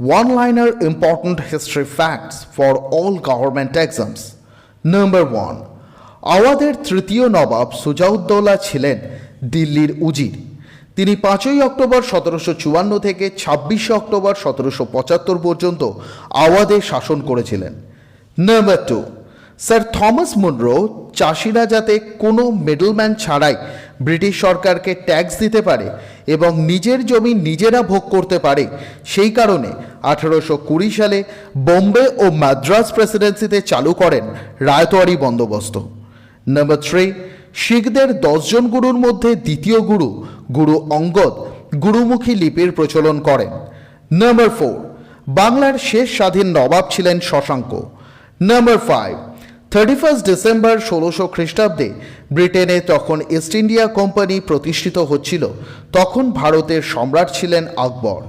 One-liner important history facts for all government exams. Number 1. আওয়াধের তৃতীয় নবাব সুজাউদ্দৌলা ছিলেন দিল্লির উজির। তিনি 5ই অক্টোবর 1754 থেকে 26শে অক্টোবর 1775 পর্যন্ত আওয়াধে শাসন করেছিলেন। নাম্বার 2. স্যার থমাস মুনরো চাষিরা যাতে কোনো মিডলম্যান ছাড়াই ব্রিটিশ সরকারকে ট্যাক্স দিতে পারে এবং নিজের জমি নিজেরা ভোগ করতে পারে, সেই কারণে 1820 সালে বোম্বে ও মাদ্রাজ প্রেসিডেন্সিতে চালু করেন রায়তওয়ারি বন্দোবস্ত। নাম্বার 3. শিখদের 10 জন গুরুর মধ্যে দ্বিতীয় গুরু গুরু অঙ্গদ গুরুমুখী লিপির প্রচলন করেন। নাম্বার 4. বাংলার শেষ স্বাধীন নবাব ছিলেন শশাঙ্ক। নাম্বার 5. 31 ডিসেম্বর 1600 খ্রিস্টাব্দে ব্রিটেনে তখন ইস্ট ইন্ডিয়া কোম্পানি প্রতিষ্ঠিত হচ্ছিল, তখন ভারতের সম্রাট ছিলেন আকবর।